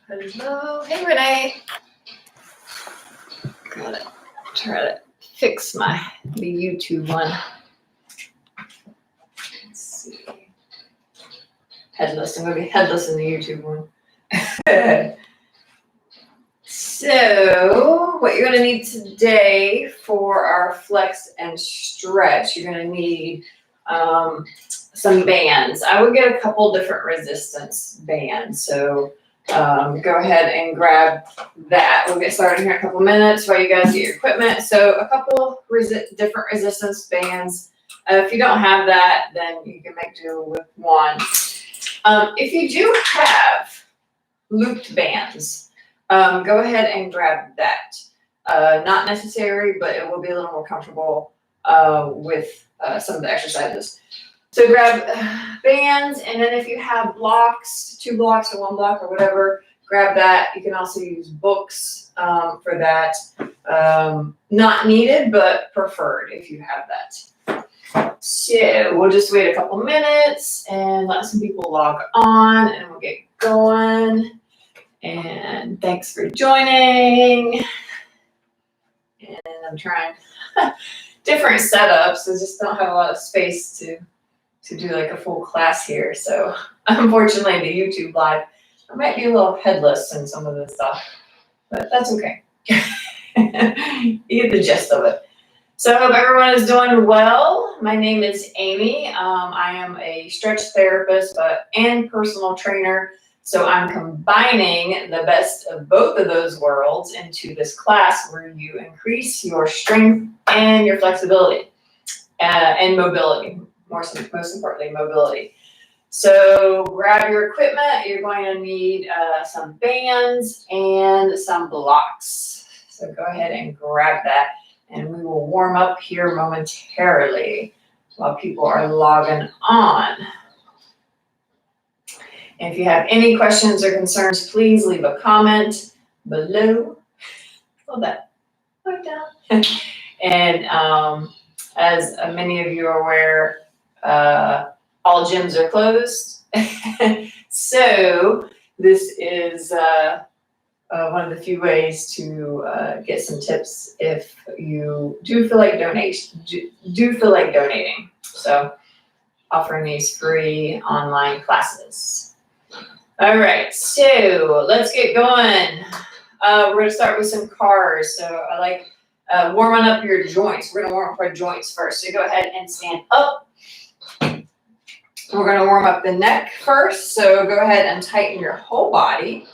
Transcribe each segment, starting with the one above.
Hello. Hey, Renee. Gotta try to fix the YouTube one. Let's see. Headless. I'm going to be headless in the YouTube one. So, what you're going to need today for our flex and stretch, you're going to need some bands. I would get a couple different resistance bands. So, go ahead and grab that. We'll get started here in a couple minutes while you guys get your equipment. So, a couple different resistance bands. If you don't have that, then you can make do with one. If you do have looped bands, go ahead and grab that. Not necessary, but it will be a little more comfortable with some of the exercises. So grab bands, and then if you have blocks, 2 blocks or 1 block or whatever, grab that. You can also use books for that. Not needed, but preferred if you have that. So we'll just wait a couple minutes and let some people log on, and we'll get going. And thanks for joining. And I'm trying different setups. I just don't have a lot of space to do like a full class here. So unfortunately, the YouTube live, I might be a little headless in some of this stuff, but that's okay. You get the gist of it. So I hope everyone is doing well. My name is Amy. I am a stretch therapist and personal trainer. So I'm combining the best of both of those worlds into this class where you increase your strength and your flexibility and mobility, most importantly, mobility. So grab your equipment. You're going to need some bands and some blocks. So go ahead and grab that, and we will warm up here momentarily while people are logging on. If you have any questions or concerns, please leave a comment below. Hold that right down. And as many of you are aware, all gyms are closed. So this is one of the few ways to get some tips if you do feel like donating. So offering these free online classes. All right, so let's get going. We're going to start with some cars. So I like warming up your joints. We're going to warm up our joints first. So go ahead and stand up. We're going to warm up the neck first. So go ahead and tighten your whole body.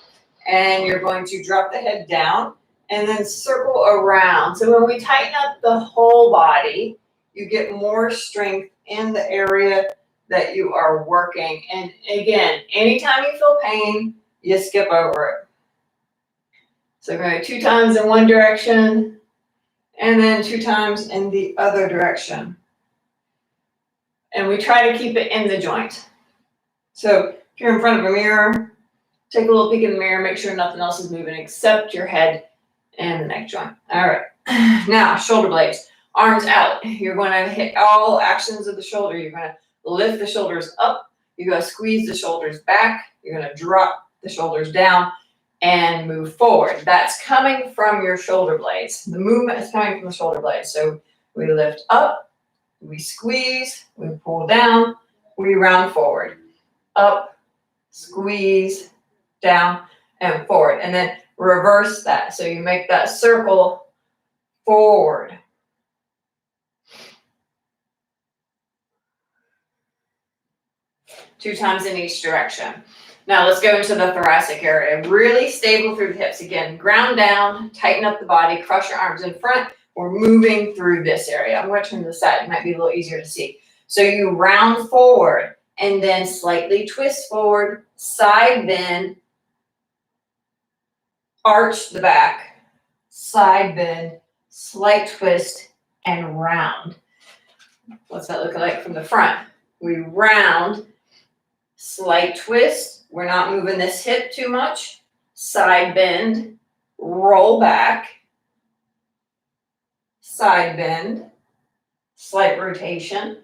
And you're going to drop the head down and then circle around. So when we tighten up the whole body, you get more strength in the area that you are working. And again, anytime you feel pain, you skip over it. So go 2 times in one direction and then 2 times in the other direction. And we try to keep it in the joint. So if you're in front of a mirror, take a little peek in the mirror, make sure nothing else is moving except your head and the neck joint. All right, now shoulder blades, arms out. You're going to hit all actions of the shoulder. You're going to lift the shoulders up. You're going to squeeze the shoulders back. You're going to drop the shoulders down and move forward. That's coming from your shoulder blades. The movement is coming from the shoulder blades. So we lift up, we squeeze, we pull down, we round forward. Up, squeeze, down, and forward. And then reverse that. So you make that circle forward. Two times in each direction. Now let's go into the thoracic area. Really stable through the hips. Again, ground down, tighten up the body, cross your arms in front. We're moving through this area. I'm going to turn to the side. It might be a little easier to see. So you round forward and then slightly twist forward, side bend, arch the back, side bend, slight twist, and round. What's that look like from the front? We round, slight twist. We're not moving this hip too much. Side bend, roll back, side bend, slight rotation,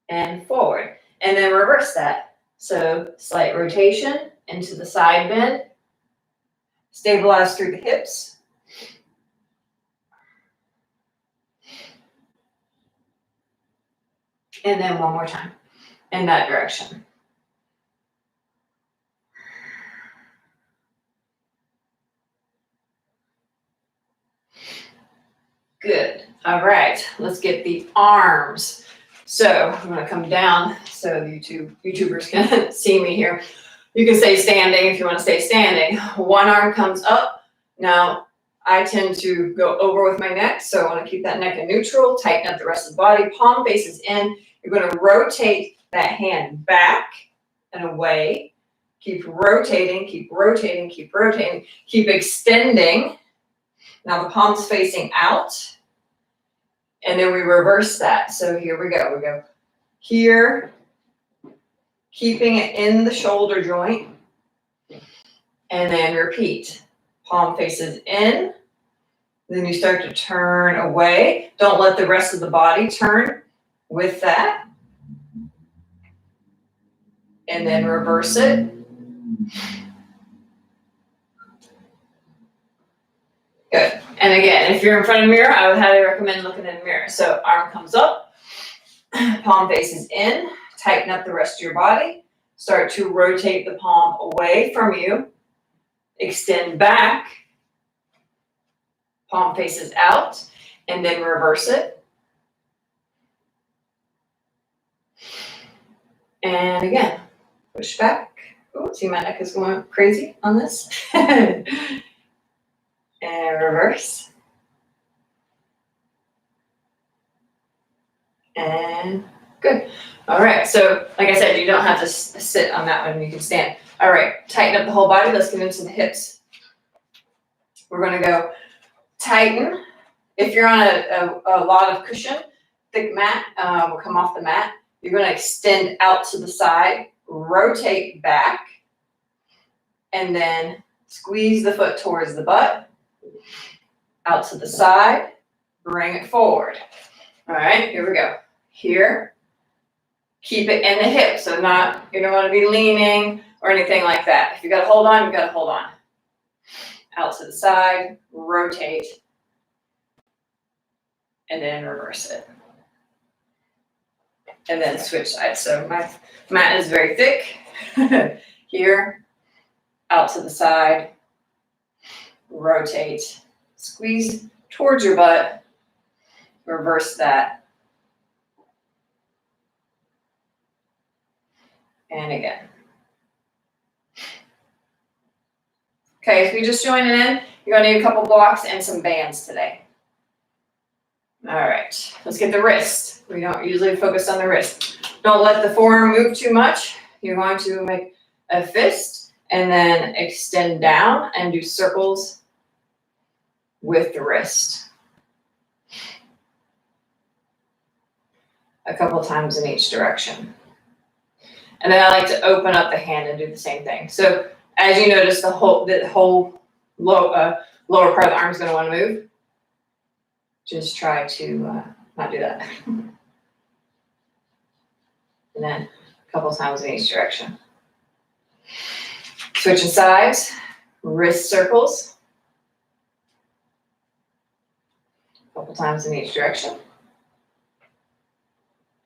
and forward. And then reverse that. So slight rotation into the side bend, Stabilize through the hips. And then one more time in that direction. Good. All right, let's get the arms. So I'm gonna come down so YouTubers can see me here. You can stay standing if you wanna stay standing. One arm comes up. Now, I tend to go over with my neck, so I wanna keep that neck in neutral, tighten up the rest of the body, palm faces in. You're gonna rotate that hand back and away. Keep rotating, keep rotating, keep rotating, keep extending. Now the palm's facing out. And then we reverse that. So here we go. We go here, keeping it in the shoulder joint. And then repeat. Palm faces in. Then you start to turn away. Don't let the rest of the body turn with that. And then reverse it. Good. And again, if you're in front of a mirror, I would highly recommend looking in the mirror. So arm comes up, palm faces in, tighten up the rest of your body. Start to rotate the palm away from you. Extend back. Palm faces out, and then reverse it. And again, push back. Oh, see my neck is going crazy on this. And reverse. And good. All right, so like I said, you don't have to sit on that one, you can stand. All right, tighten up the whole body. Let's get into the hips. We're gonna go tighten. If you're on a lot of cushion, thick mat, will come off the mat. You're gonna extend out to the side, rotate back, and then squeeze the foot towards the butt. Out to the side, bring it forward. All right, here we go. Here, keep it in the hip, so you don't want to be leaning or anything like that. If you got to hold on, you got to hold on. Out to the side, rotate, and then reverse it. And then switch sides. So my mat is very thick. Here, out to the side, rotate, squeeze towards your butt, reverse that, and again. Okay, if you're just joining in, you're gonna need a couple blocks and some bands today. All right, let's get the wrist. We don't usually focus on the wrist. Don't let the forearm move too much. You're going to make a fist and then extend down and do circles with the wrist. A couple times in each direction. And then I like to open up the hand and do the same thing. So as you notice, the whole lower part of the arm is going to want to move. Just try to not do that. And then a couple times in each direction. Switching sides, wrist circles. A couple times in each direction.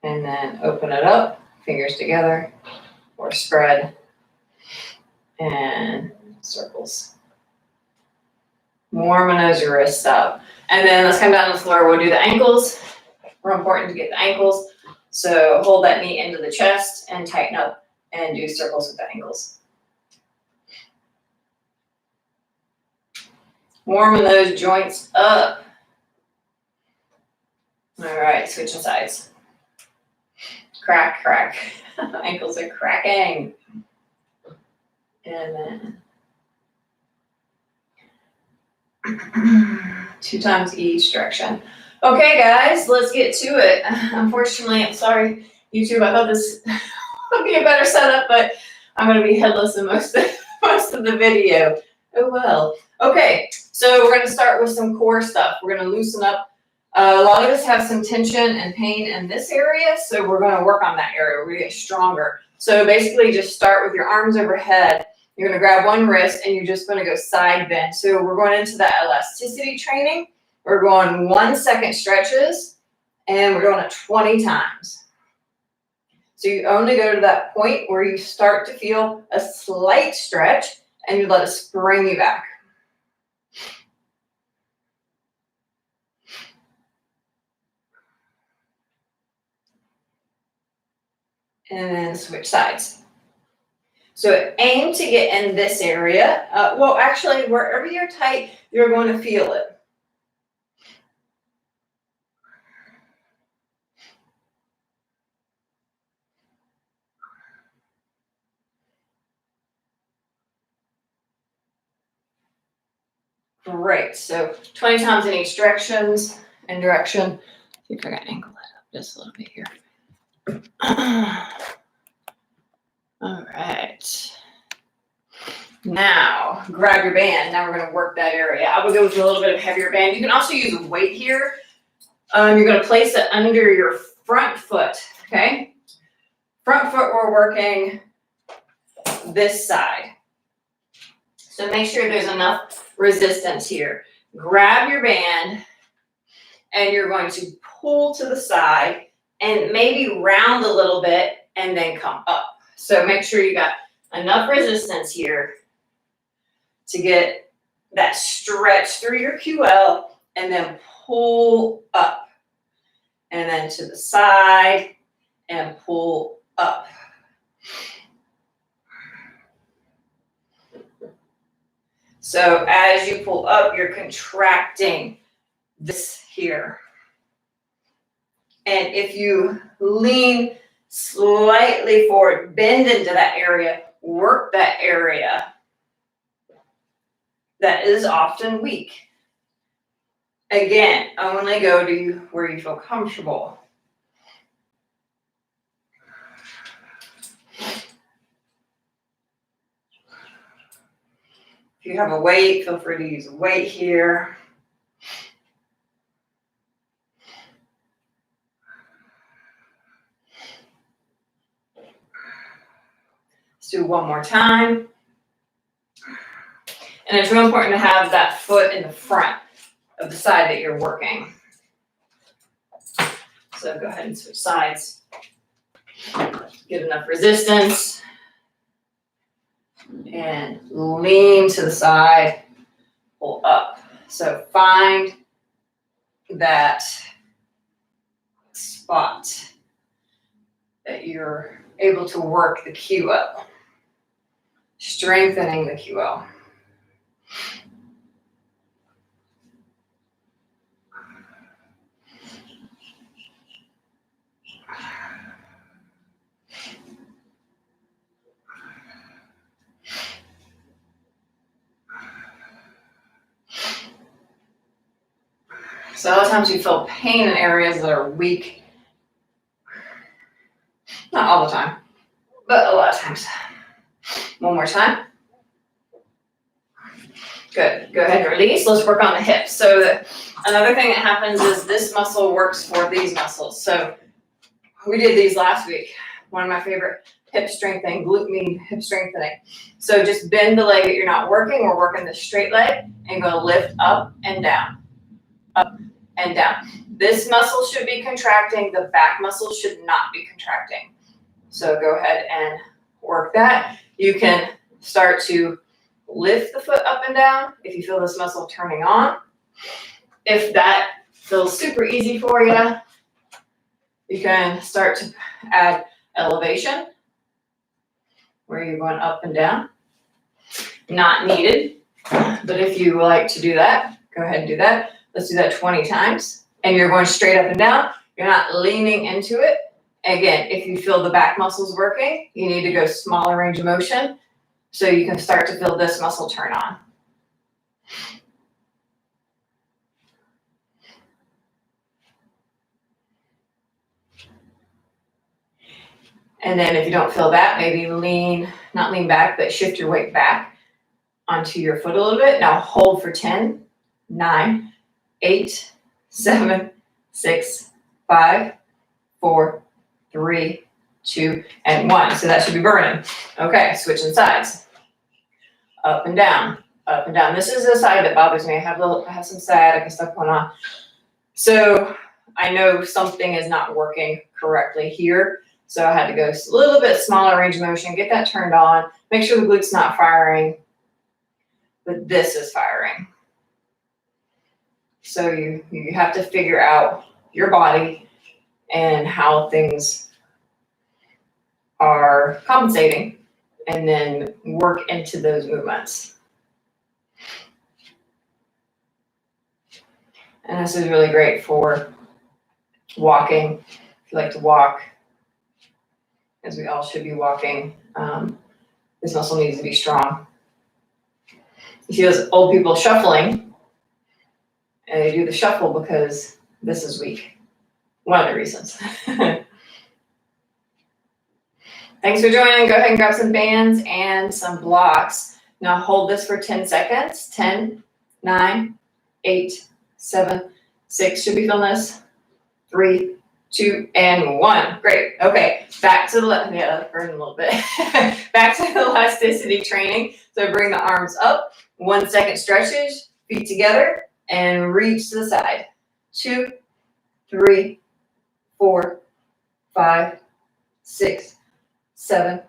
And then open it up, fingers together, or spread, and circles. Warming those wrists up. And then let's come down to the floor. We'll do the ankles. Real important to get the ankles. So hold that knee into the chest and tighten up and do circles with the ankles. Warming those joints up. All right, switching sides. Crack, crack. Ankles are cracking. And then 2 times each direction. Okay, guys, let's get to it. Unfortunately, I'm sorry, YouTube. I thought this would be a better setup, but I'm going to be headless in most of the video. Oh well. Okay, so we're going to start with some core stuff. We're going to loosen up. A lot of us have some tension and pain in this area, so we're going to work on that area. We're going to get stronger. So basically, just start with your arms overhead. You're gonna grab one wrist and you're just gonna go side bend. So we're going into that elasticity training. We're going 1 second stretches and we're doing it 20 times. So you only go to that point where you start to feel a slight stretch and you let it spring you back. And then switch sides. So aim to get in this area. Well, actually, wherever you're tight, you're going to feel it. Great. So 20 times in each direction. See if I can angle it up just a little bit here. All right. Now, grab your band. Now we're going to work that area. I would go with a little bit of heavier band. You can also use a weight here. You're going to place it under your front foot, okay? Front foot, we're working this side. So make sure there's enough resistance here. Grab your band, and you're going to pull to the side and maybe round a little bit and then come up. So make sure you got enough resistance here to get that stretch through your QL and then pull up. And then to the side and pull up. So as you pull up, you're contracting this here. And if you lean slightly forward, bend into that area, work that area that is often weak. Again, only go to where you feel comfortable. If you have a weight, feel free to use a weight here. Let's do one more time. And it's real important to have that foot in the front of the side that you're working. So go ahead and switch sides. Get enough resistance. And lean to the side, pull up. So find that spot that you're able to work the QL. Strengthening the QL. So a lot of times you feel pain in areas that are weak. Not all the time, but a lot of times. One more time. Good. Go ahead and release. Let's work on the hips. So another thing that happens is this muscle works for these muscles. So we did these last week. One of my favorite hip strengthening, glute med hip strengthening. So just bend the leg that you're not working. We're working the straight leg and go lift up and down. Up and down. This muscle should be contracting. The back muscle should not be contracting. So go ahead and work that. You can start to lift the foot up and down if you feel this muscle turning on. If that feels super easy for you, you can start to add elevation where you're going up and down. Not needed, but if you like to do that, go ahead and do that. Let's do that 20 times. And you're going straight up and down. You're not leaning into it. Again, if you feel the back muscles working, you need to go smaller range of motion so you can start to feel this muscle turn on. And then if you don't feel that, maybe not lean back, but shift your weight back onto your foot a little bit. Now hold for 10, 9, 8, 7, 6, 5, 4, 3, 2, and 1. So that should be burning. Okay, switching sides. up and down, up and down. This is the side that bothers me. I have some sciatica stuff going on. So I know something is not working correctly here. So I had to go a little bit smaller range of motion, get that turned on, make sure the glute's not firing, but this is firing. So you have to figure out your body and how things are compensating and then work into those movements. And this is really great for walking. If you like to walk, as we all should be walking, this muscle needs to be strong. You see those old people shuffling, and they do the shuffle because this is weak. One of the reasons. Thanks for joining. Go ahead and grab some bands and some blocks. Now hold this for 10 seconds. 10, 9, 8, 7, 6. Should be feeling this. 3, 2, and 1. Great. Okay. Back to the left. Yeah, that's burning a little bit. Back to the elasticity training. So bring the arms up. 1 second stretches. Feet together and reach to the side. 2, 3, 4, 5, 6, 7,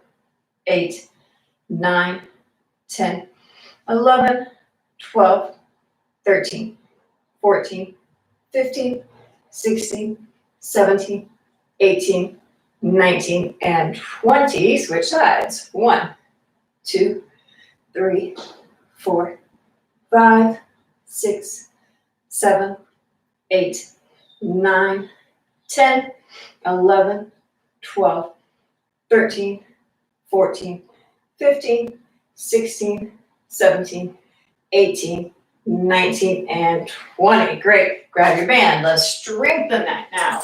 8, 9, 10, 11, 12, 13, 14, 15, 16, 17, 18, 19, and 20. Switch sides. 1, 2, 3, 4, 5, 6, 7, 8, 9, 10, 11, 12, 13, 14, 15, 16, 17, 18, 19, and 20. Great. Grab your band. Let's strengthen that now.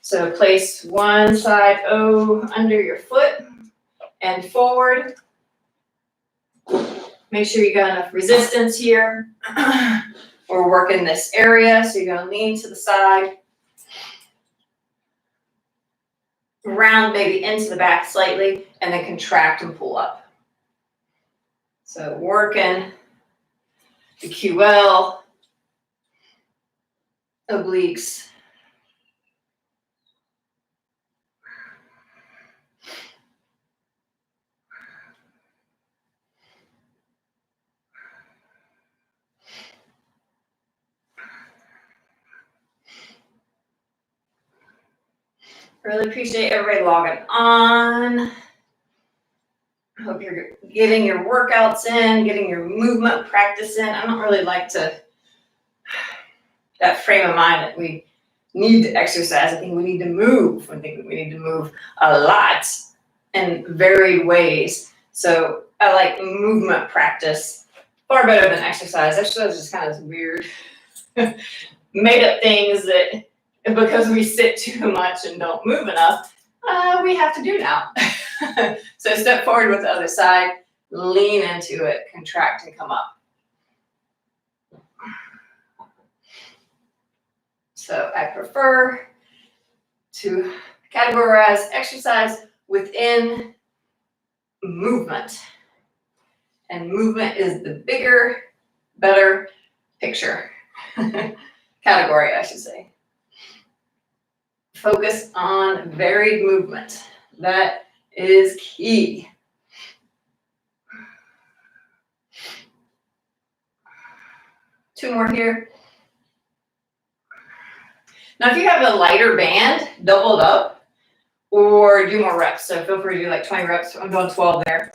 So place one side O under your foot and forward. Make sure you got enough resistance here. We're working this area, so you're going to lean to the side. Round maybe into the back slightly, and then contract and pull up. So working the QL, obliques. Really appreciate everybody logging on. Hope you're getting your workouts in, getting your movement practice in. I don't really like that frame of mind that we need to exercise. I think we need to move. I think we need to move a lot in varied ways. So I like movement practice far better than exercise. Exercise is kind of weird, made up things that because we sit too much and don't move enough, we have to do now. So step forward with the other side, lean into it, contract and come up. So I prefer to categorize exercise within movement. And movement is the bigger, better picture. Category, I should say. Focus on varied movement. That is key. Two more here. Now, if you have a lighter band, double it up or do more reps. So feel free to do like 20 reps. I'm doing 12 there.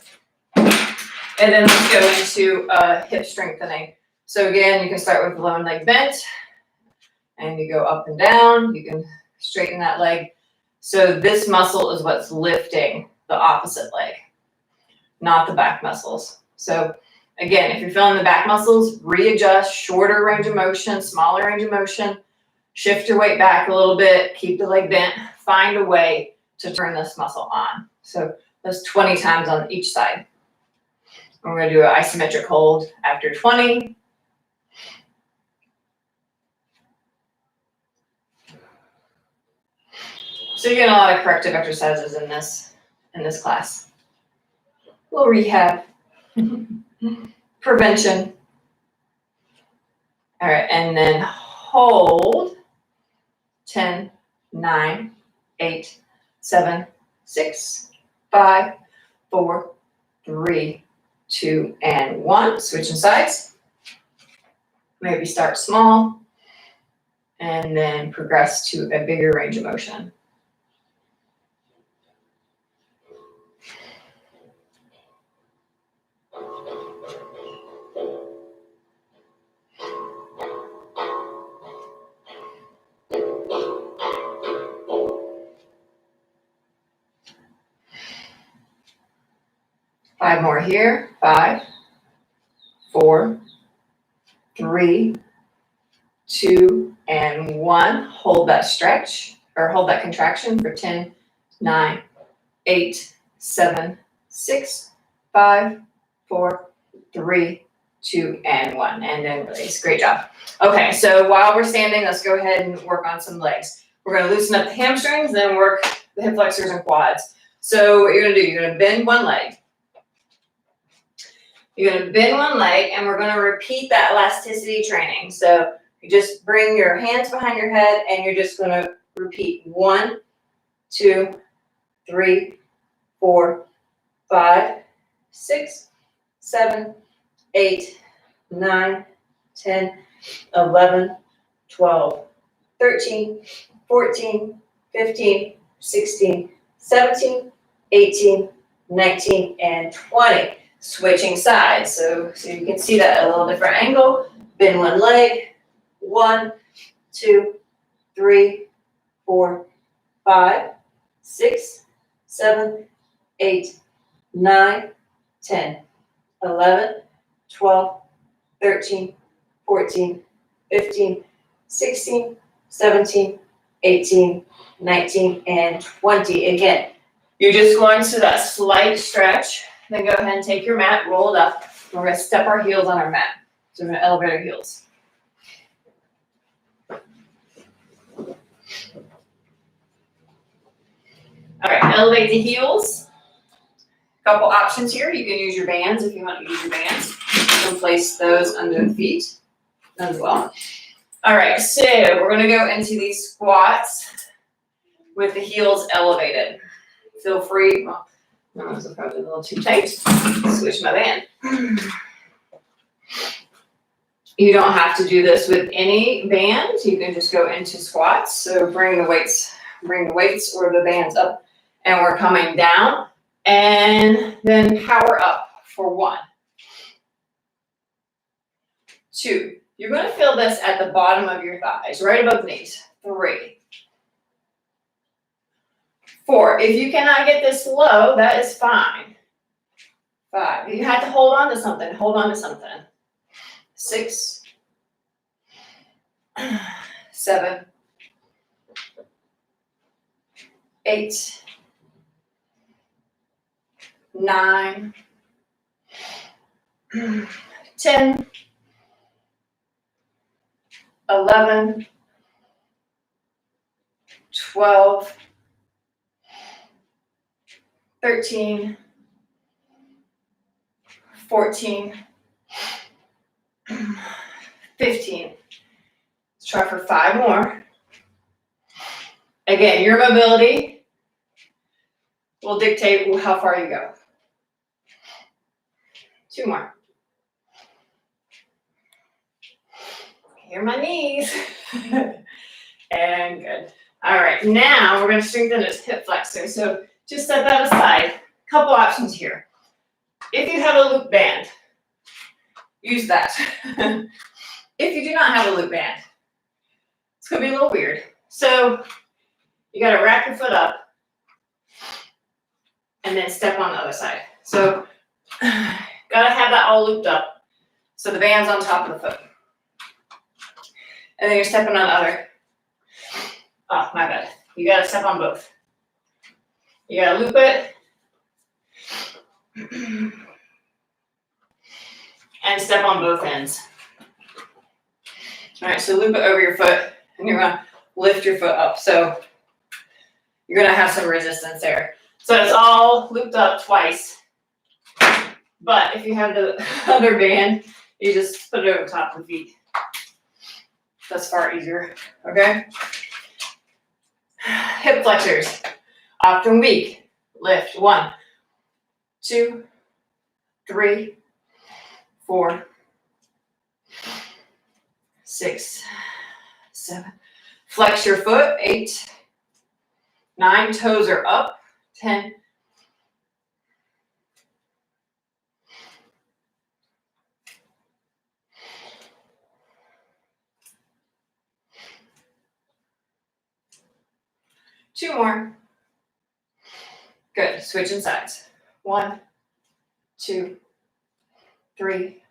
And then let's go into hip strengthening. So again, you can start with the lone leg bent and you go up and down. You can straighten that leg. So this muscle is what's lifting the opposite leg, not the back muscles. So again, if you're feeling the back muscles, readjust, shorter range of motion, smaller range of motion, shift your weight back a little bit, keep the leg bent, find a way to turn this muscle on. So that's 20 times on each side. And we're going to do an isometric hold after 20. So you're getting a lot of corrective exercises in this class. A little rehab. prevention. All right, and then hold. 10, 9, 8, 7, 6, 5, 4, 3, 2, and 1. Switching sides. Maybe start small and then progress to a bigger range of motion. Five more here. 5, 4, 3, 2, and 1. Hold that stretch or hold that contraction for 10, 9, 8, 7, 6, 5, 4, 3, 2, and 1. And then release. Great job. Okay, so while we're standing, let's go ahead and work on some legs. We're going to loosen up the hamstrings, then work the hip flexors and quads. So what you're going to do, you're going to bend one leg. You're going to bend one leg, and we're going to repeat that elasticity training. So you just bring your hands behind your head, and you're just going to repeat 1, 2, 3, 4, 5, 6, 7, 8, 9, 10, 11, 12, 13, 14, 15, 16, 17, 18, 19, and 20. Switching sides. So you can see that at a little different angle. Bend one leg. 1, 2, 3, 4, 5, 6, 7, 8, 9, 10, 11, 12, 13, 14, 15, 16, 17, 18, 19, and 20. Again, you're just going to that slight stretch. Then go ahead and take your mat, roll it up. We're going to step our heels on our mat. So we're going to elevate our heels. All right, elevate the heels. A couple options here. You can use your bands if you want to use your bands. You can place those under the feet as well. All right, so we're going to go into these squats with the heels elevated. Feel free. Well, that was probably a little too tight. Switch my band. You don't have to do this with any band. You can just go into squats. So bring the weights or the bands up, and we're coming down, and then power up for 1, 2. You're going to feel this at the bottom of your thighs, right above the knees. 3, 4. If you cannot get this low, that is fine. 5. If you have to hold on to something, hold on to something. 6, 7, 8, 9, 10, 11, 12, 13, 14, 15. Let's try for 5 more. Again, your mobility will dictate how far you go. 2 more. Hear my knees. And good. All right, now we're going to strengthen this hip flexor. So just set that aside. Couple options here. If you have a loop band, use that. If you do not have a loop band, it's going to be a little weird. So you got to wrap your foot up and then step on the other side. So got to have that all looped up. So the band's on top of the foot. And then you're stepping on the other. Oh, my bad. You got to step on both. You got to loop it. And step on both ends. All right, so loop it over your foot, and you're going to lift your foot up. So you're going to have some resistance there. So it's all looped up twice. But if you have the other band, you just put it over top of the feet. That's far easier, okay? Hip flexors, often weak. Lift, 1, 2, 3, 4, 6, 7. Flex your foot, 8, 9, toes are up, 10. Two more. Good. Switching sides. 1, 2, 3,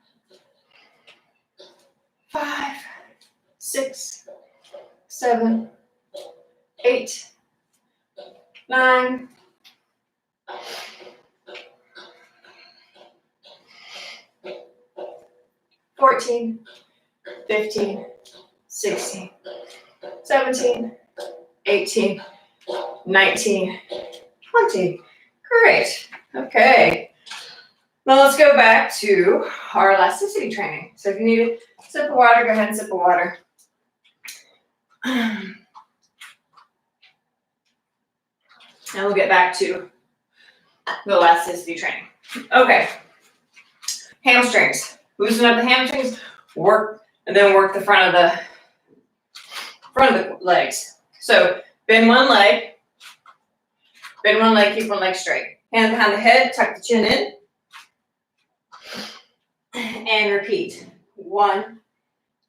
5, 6, 7, 8, 9. 14, 15, 16, 17, 18, 19, 20. Great. Okay. Now let's go back to our elasticity training. So if you need a sip of water, go ahead and sip of water. And we'll get back to the elasticity training. Okay. Hamstrings. Loosen up the hamstrings, work, and then work the front of the legs. So bend one leg, keep one leg straight. Hand behind the head, tuck the chin in. And repeat. 1,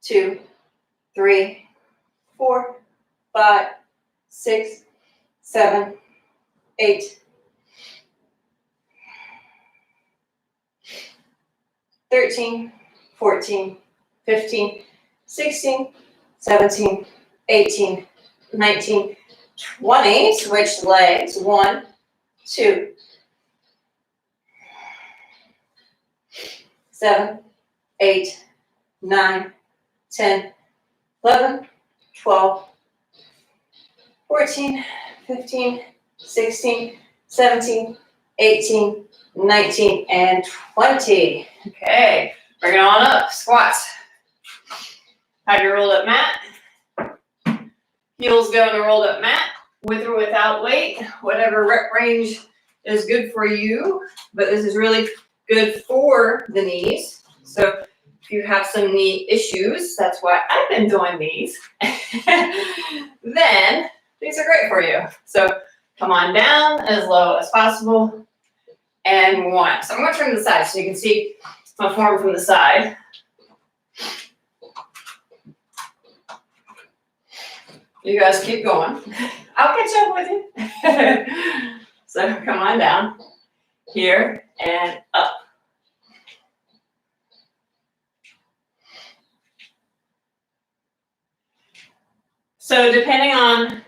2, 3, 4, 5, 6, 7, 8, 13, 14, 15, 16, 17, 18, 19, 20. Switch legs. 1, 2, 7, 8, 9, 10, 11, 12, 14, 15, 16, 17, 18, 19, and 20. Okay, bring it on up. Squats. Have your rolled up mat. Heels go in a rolled up mat, with or without weight, whatever rep range is good for you. But this is really good for the knees. So if you have some knee issues, that's why I've been doing these, then these are great for you. So come on down as low as possible. And 1. So I'm going to turn to the side so you can see my form from the side. You guys keep going. I'll catch up with you. So come on down. Here and up. So depending on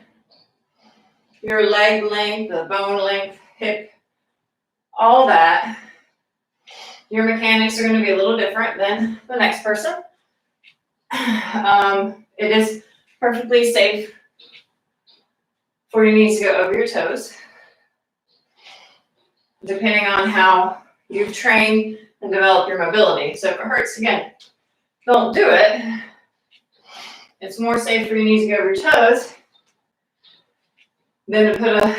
your leg length, the bone length, hip, all that, your mechanics are going to be a little different than the next person. It is perfectly safe for your knees to go over your toes, depending on how you've trained and developed your mobility. So if it hurts, again, don't do it. It's more safe for your knees to go over your toes than to put a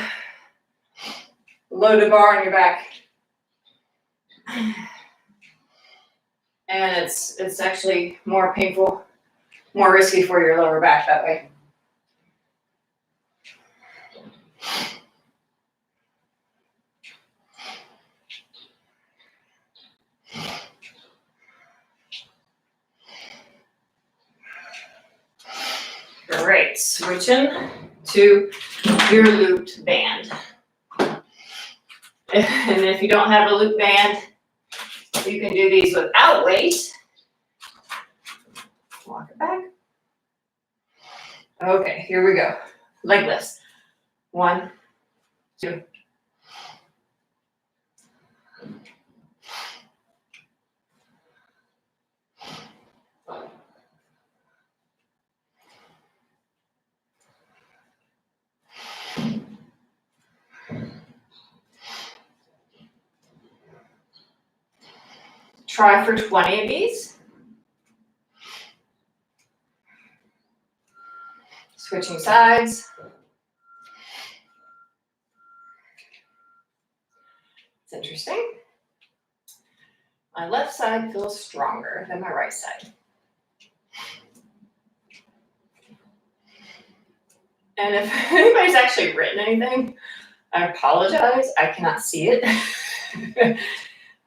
loaded bar on your back. And it's actually more painful, more risky for your lower back that way. Great, switching to your looped band. And if you don't have a loop band, you can do these without weight. Walk it back. Okay, here we go. Leg lifts. 1, 2. Try for 20 of these. Switching sides. It's interesting. My left side feels stronger than my right side. And if anybody's actually written anything, I apologize. I cannot see it.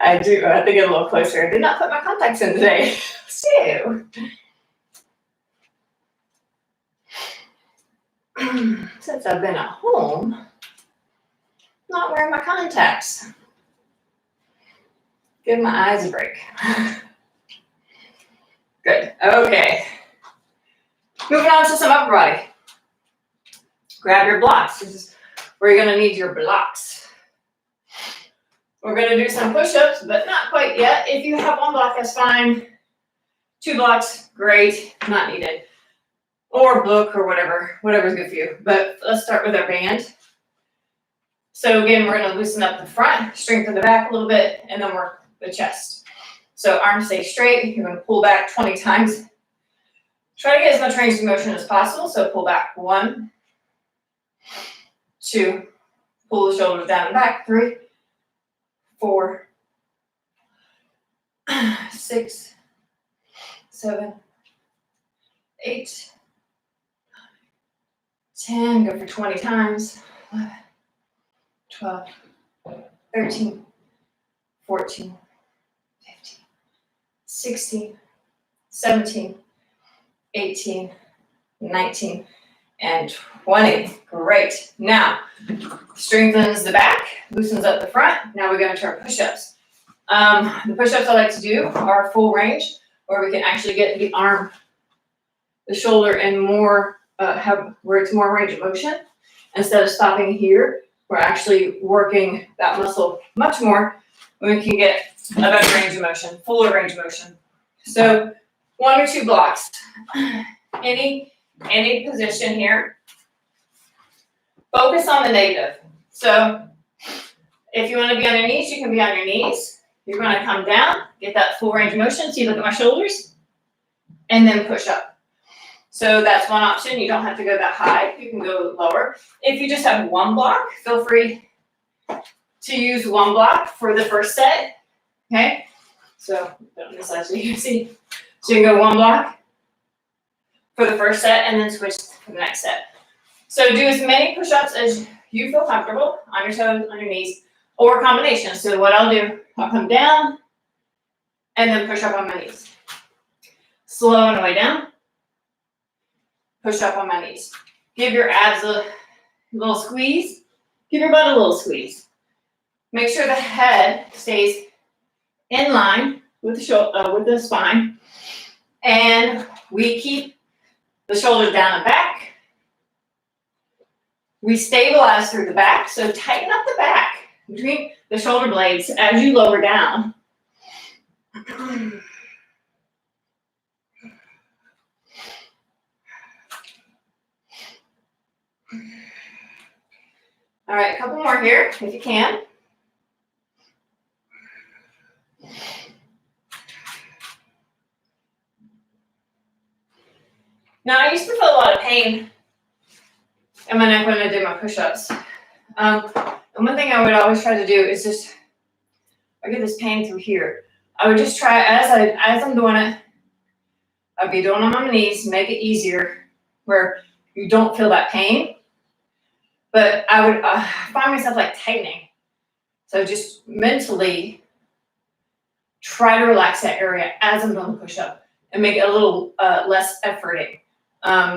I do. I have to get a little closer. I did not put my contacts in today. So, since I've been at home, not wearing my contacts. Give my eyes a break. Good. Okay. Moving on to some upper body. Grab your blocks. This is where you're going to need your blocks. We're going to do some push-ups, but not quite yet. If you have one block, that's fine. 2 blocks, great, not needed. Or book or whatever's good for you. But let's start with our band. So again, we're going to loosen up the front, strengthen the back a little bit, and then work the chest. So arms stay straight. You're going to pull back 20 times. Try to get as much range of motion as possible. So pull back 1, 2, pull the shoulders down and back, 3, 4, 6, 7, 8, 10, go for 20 times, 11, 12, 13, 14, 15, 16, 17, 18, 19, and 20. Great. Now, strengthens the back, loosens up the front. Now we're going to our push-ups. The push-ups I like to do are full range, where we can actually get the arm, the shoulder, and more, where it's more range of motion. Instead of stopping here, we're actually working that muscle much more when we can get a better range of motion, fuller range of motion. So 1 or 2 blocks. Any position here. Focus on the negative. So if you want to be on your knees, you can be on your knees. You're going to come down, get that full range of motion. See, look at my shoulders, and then push up. So that's one option. You don't have to go that high. You can go lower. If you just have 1 block, feel free to use 1 block for the first set. Okay? So on this side so you can see. So you can go 1 block for the first set and then switch for the next set. So do as many push-ups as you feel comfortable on your toes, on your knees, or a combination. So what I'll do, I'll come down and then push up on my knees. Slow on the way down. Push up on my knees. Give your abs a little squeeze. Give your butt a little squeeze. Make sure the head stays in line with the spine. And we keep the shoulders down and back. We stabilize through the back. So tighten up the back between the shoulder blades as you lower down. All right, a couple more here, if you can. Now, I used to feel a lot of pain in my neck when I did my push-ups. And one thing I would always try to do is just, I get this pain through here. I would just try, as I'm doing it, I'd be doing it on my knees, make it easier, where you don't feel that pain. But I would find myself like tightening. So just mentally try to relax that area as I'm doing the push-up and make it a little less efforting.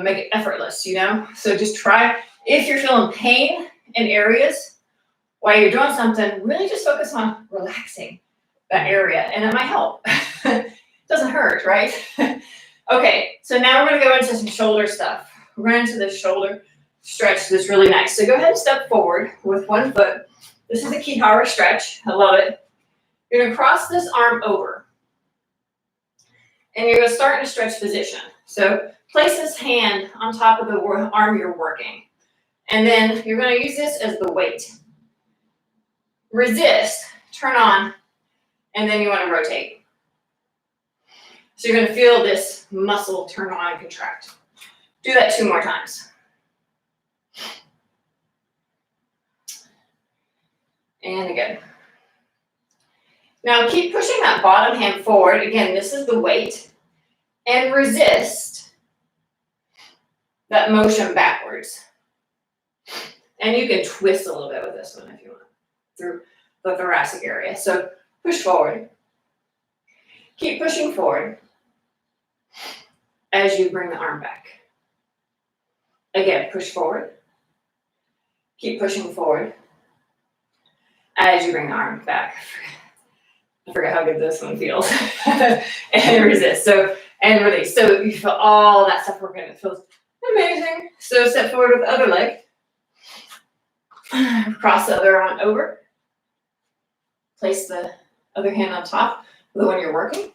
Make it effortless, you know? So just try, if you're feeling pain in areas while you're doing something, really just focus on relaxing that area, and it might help. It doesn't hurt, right? Okay, so now we're gonna go into some shoulder stuff. We're going into the shoulder stretch that's really nice. So go ahead and step forward with 1 foot. This is a Kihara stretch. I love it. You're gonna cross this arm over. And you're gonna start in a stretch position. So place this hand on top of the arm you're working. And then you're gonna use this as the weight. Resist, turn on, and then you wanna rotate. So you're gonna feel this muscle turn on and contract. Do that 2 more times. And again. Now keep pushing that bottom hand forward. Again, this is the weight. And resist that motion backwards. And you can twist a little bit with this one if you want, through the thoracic area. So push forward. Keep pushing forward as you bring the arm back. Again, push forward. Keep pushing forward as you bring the arm back. I forget how good this one feels. And resist. So, and release. So you feel all that stuff working. It feels amazing. So step forward with the other leg. Cross the other arm over. Place the other hand on top of the one you're working.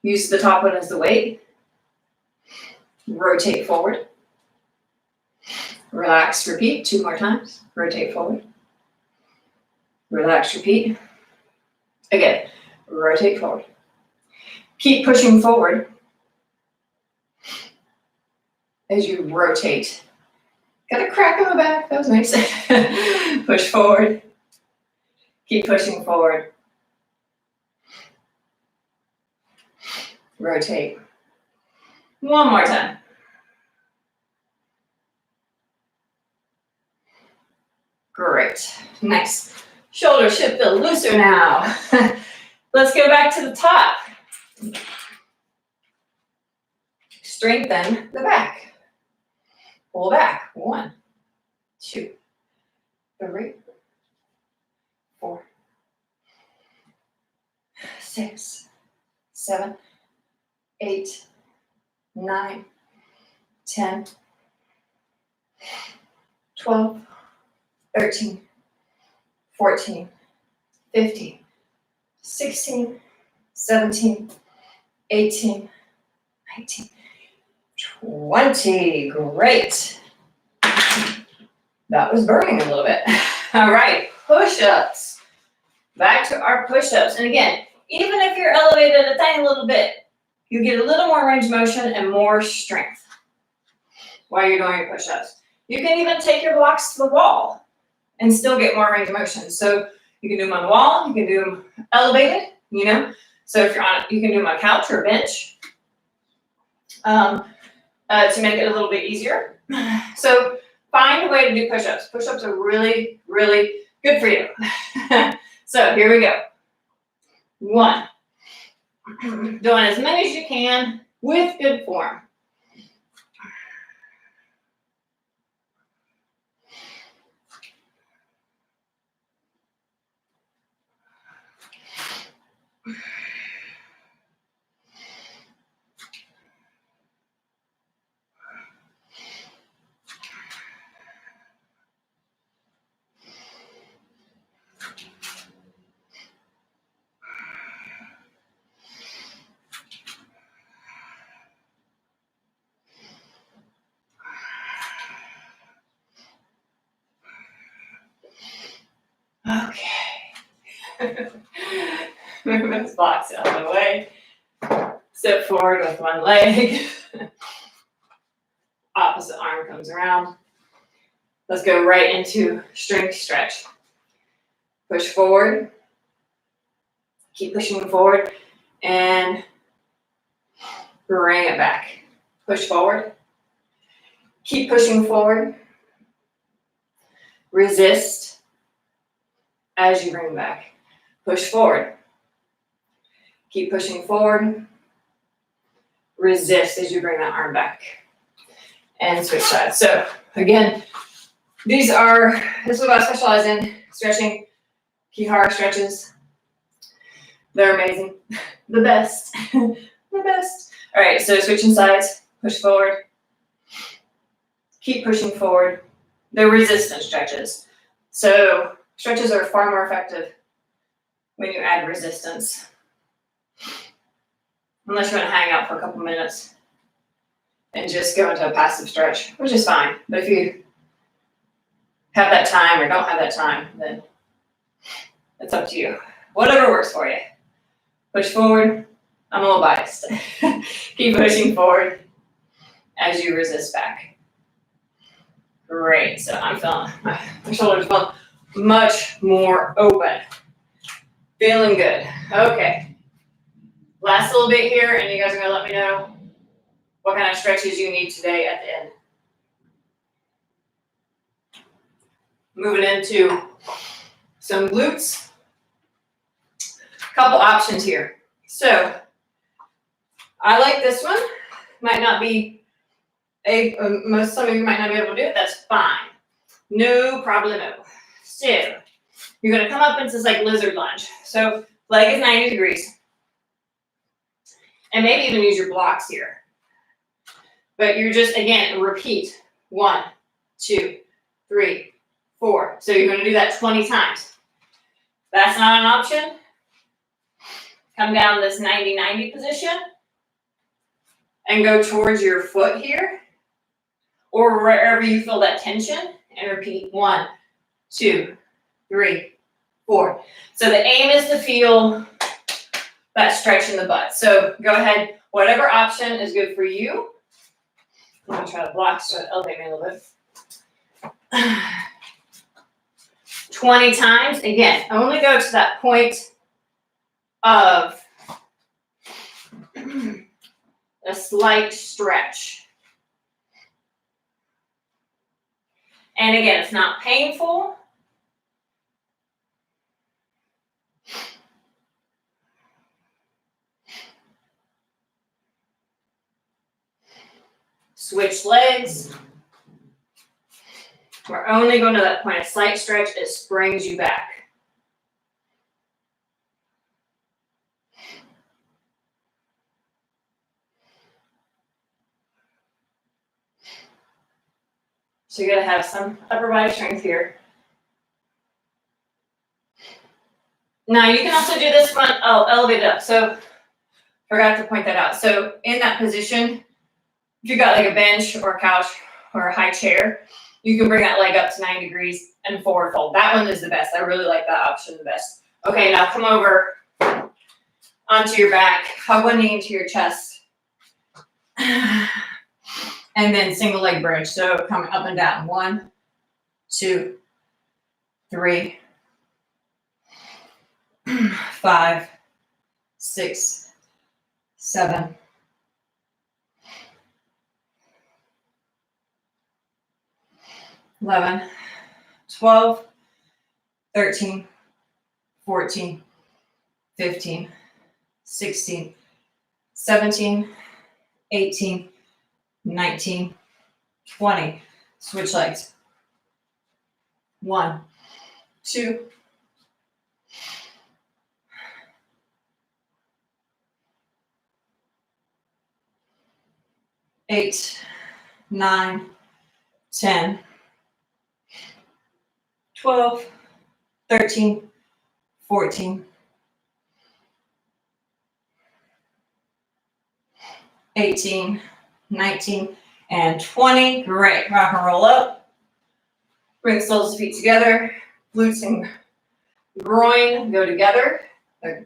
Use the top one as the weight. Rotate forward. Relax, repeat 2 more times. Rotate forward. Relax, repeat. Again, rotate forward. Keep pushing forward as you rotate. Got a crack on the back, that was nice. Push forward. Keep pushing forward. Rotate. 1 more time. Great, nice. Shoulders should feel looser now. Let's go back to the top. Strengthen the back. Pull back. 1, 2, 3, 4, 6, 7, 8, 9, 10, 12, 13, 14, 15, 16, 17, 18, 19, 20. Great. That was burning a little bit. All right, push-ups. Back to our push-ups. And again, even if you're elevated a tiny little bit, you get a little more range of motion and more strength while you're doing your push-ups. You can even take your blocks to the wall and still get more range of motion. So you can do them on the wall, you can do them elevated, you know. So if you're on, you can do them on a couch or a bench to make it a little bit easier. So find a way to do push-ups. Push-ups are really, really good for you. So here we go. 1. Doing as many as you can with good form. Okay. Move those blocks out of the way. Step forward with one leg. Opposite arm comes around. Let's go right into strength stretch. Push forward. Keep pushing forward and bring it back. Push forward. Keep pushing forward. Resist as you bring back. Push forward. Keep pushing forward. Resist as you bring that arm back. And switch sides. So again, this is what I specialize in, stretching Kihara stretches. They're amazing. The best. The best. All right, so switching sides, push forward. Keep pushing forward. They're resistance stretches. So stretches are far more effective when you add resistance. Unless you want to hang out for a couple minutes and just go into a passive stretch, which is fine. But if you have that time or don't have that time, then it's up to you. Whatever works for you. Push forward, I'm a little biased. Keep pushing forward as you resist back. Great, so I'm feeling my shoulders feel much more open. Feeling good. Okay. Last little bit here, and you guys are gonna let me know what kind of stretches you need today at the end. Moving into some glutes. Couple options here. So I like this one. Might not be some of you might not be able to do it. That's fine. No problemo. So you're gonna come up into this like lizard lunge. So leg is 90 degrees. And maybe even use your blocks here. But you're just, again, repeat. 1, 2, 3, 4. So you're going to do that 20 times. That's not an option. Come down this 90-90 position. And go towards your foot here. Or wherever you feel that tension. And repeat. 1, 2, 3, 4. So the aim is to feel that stretch in the butt. So go ahead, whatever option is good for you. I'm gonna try to block so it elevate me a little bit. 20 times. Again, only go to that point of a slight stretch. And again, it's not painful. Switch legs. We're only going to that point of slight stretch. It springs you back. So you got to have some upper body strength here. Now you can also do this one. Oh, elevate it up. So forgot to point that out. So in that position, if you got like a bench or a couch or a high chair, you can bring that leg up to 90 degrees and forward fold. That one is the best. I really like that option the best. Okay, now come over onto your back. Hug one knee into your chest. And then single leg bridge. So coming up and down. 1, 2, 3, 5, 6, 7. 11, 12, 13, 14, 15, 16, 17, 18, 19, 20. Switch legs. 1, 2, 8, 9, 10, 12, 13, 14, 18, 19, and 20. Great. Rock and roll up. Bring the soles of the feet together. Glutes and groin go together. They're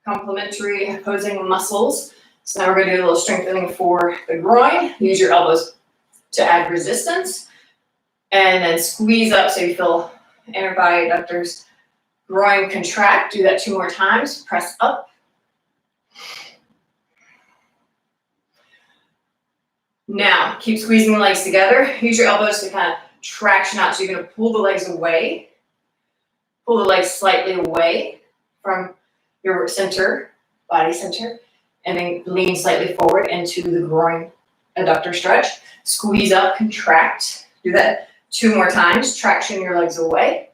complementary opposing muscles. So now we're going to do a little strengthening for the groin. Use your elbows to add resistance. And then squeeze up so you feel inner body adductors, groin contract. Do that 2 more times. Press up. Now, keep squeezing the legs together. Use your elbows to kind of traction out. So you're going to pull the legs away. Pull the legs slightly away from your center, body center. And then lean slightly forward into the groin adductor stretch. Squeeze up, contract. Do that 2 more times. Traction your legs away.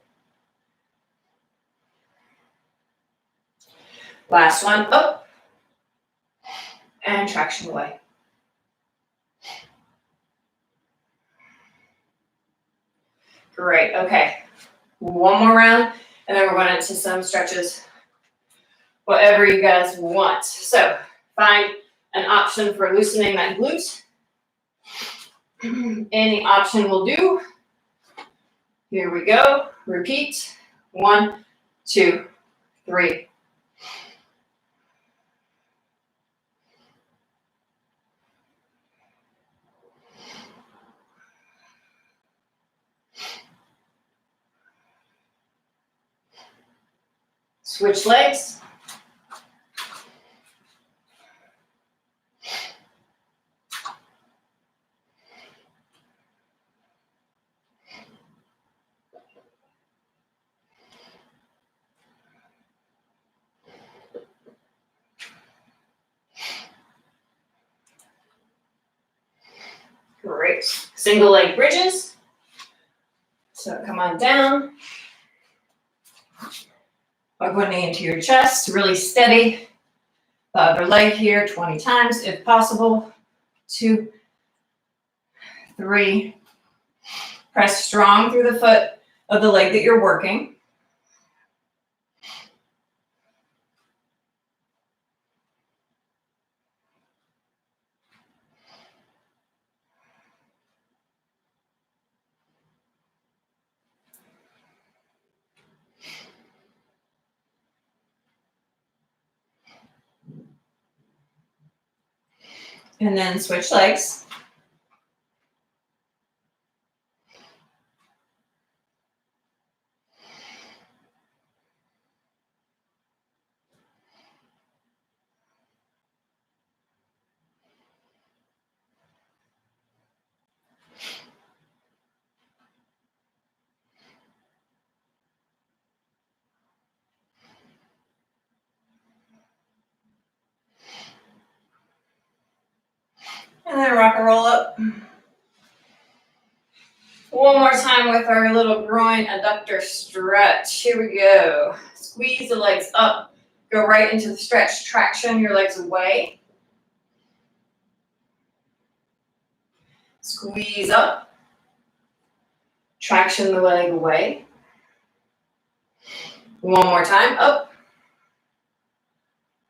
Last one, up. And traction away. Great, okay. 1 more round, and then we're going into some stretches, whatever you guys want. So find an option for loosening that glute. Any option will do. Here we go. Repeat. 1, 2, 3. Switch legs. Great. Single leg bridges. So come on down. Plug one knee into your chest, really steady. The other leg here 20 times if possible. 2, 3. Press strong through the foot of the leg that you're working. And then switch legs. And then rock and roll up. One more time with our little groin adductor stretch. Here we go. Squeeze the legs up. Go right into the stretch. Traction your legs away. Squeeze up. Traction the leg away. One more time. Up.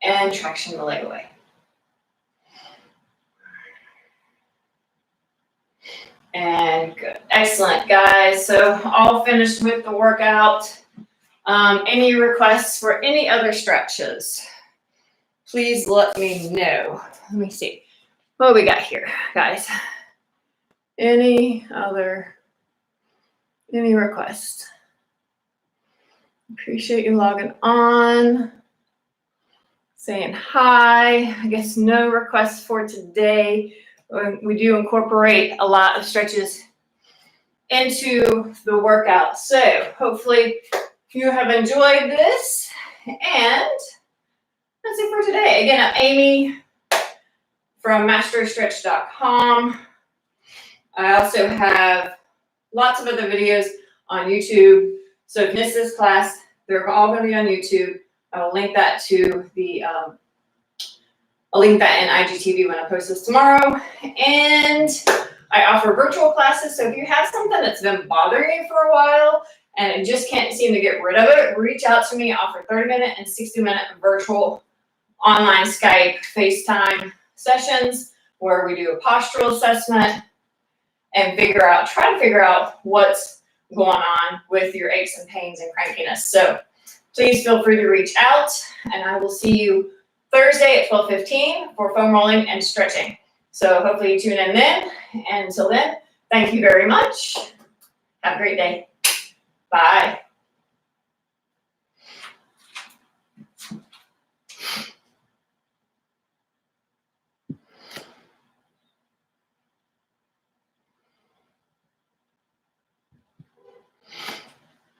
And traction the leg away. And good. Excellent, guys. So all finished with the workout. Any requests for any other stretches, please let me know. Let me see what we got here, guys. Any requests? Appreciate you logging on, saying hi. I guess no requests for today. We do incorporate a lot of stretches into the workout. So hopefully you have enjoyed this. And that's it for today. Again, I'm Amy from MastroStretch.com. I also have lots of other videos on YouTube. So if you missed this class, they're all going to be on YouTube. I will link that to the I'll link that in IGTV when I post this tomorrow. And I offer virtual classes. So if you have something that's been bothering you for a while and it just can't seem to get rid of it, reach out to me. I offer 30-minute and 60-minute virtual online Skype, FaceTime sessions where we do a postural assessment and try to figure out what's going on with your aches and pains and crankiness. So please feel free to reach out, and I will see you Thursday at 12:15 for foam rolling and stretching. So hopefully you tune in then. And until then, thank you very much. Have a great day. Bye.